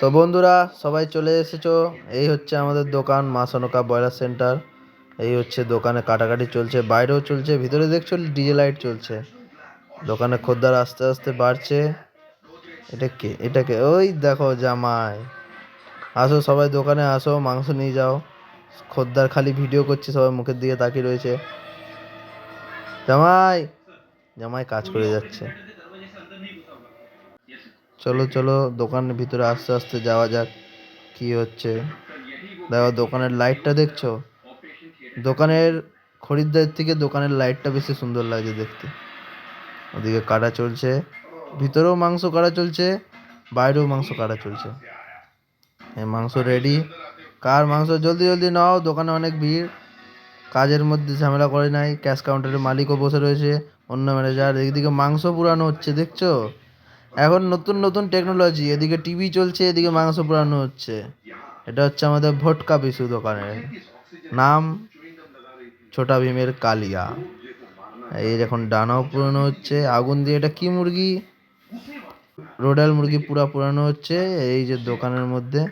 তো বন্ধুরা সবাই চলে এসেছো। এই হচ্ছে আমাদের দোকান মা সনকা ব্রয়লার সেন্টার। এই হচ্ছে দোকানে কাটাকাটি চলছে, বাইরেও চলছে, ভিতরে দেখছো ডিজে লাইট চলছে। দোকানে খদ্দের আস্তে আস্তে বাড়ছে। এটাকে ওই দেখো জামাই। আসো সবাই দোকানে আসো, মাংস নিয়ে যাও। খদ্দের খালি ভিডিও করছে, সবাই মুখের দিকে তাকিয়ে রয়েছে। জামাই জামাই কাজ করে যাচ্ছে। চলো চলো দোকানের ভিতরে আস্তে আস্তে যাওয়া যাক। কি হচ্ছে দেখো, দোকানের লাইটটা দেখছো? দোকানের খরিদ্দারের থেকে দোকানের লাইটটা বেশি সুন্দর লাগছে দেখতে। ওদিকে কাটা চলছে, ভিতরেও মাংস কাটা চলছে, বাইরেও মাংস কাটা চলছে। এই মাংস রেডি। কার মাংস জলদি জলদি নাও, দোকানে অনেক ভিড়। কাজের মধ্যে ঝামেলা করে নাই, ক্যাশ কাউন্টারের মালিকও বসে রয়েছে, অন্য ম্যানেজার। এদিকে মাংস পুরানো হচ্ছে দেখছো। এখন নতুন নতুন টেকনোলজি, এদিকে টিভি চলছে, এদিকে মাংস পুরানো হচ্ছে। এটা হচ্ছে আমাদের ভোটকা বিশু দোকানের নাম, ছোটা ভীমের কালিয়া। এই এখন ডানাও পুরানো হচ্ছে আগুন দিয়ে। এটা কি মুরগি? রোডাল মুরগি পুরা পুরানো হচ্ছে এই যে দোকানের মধ্যে।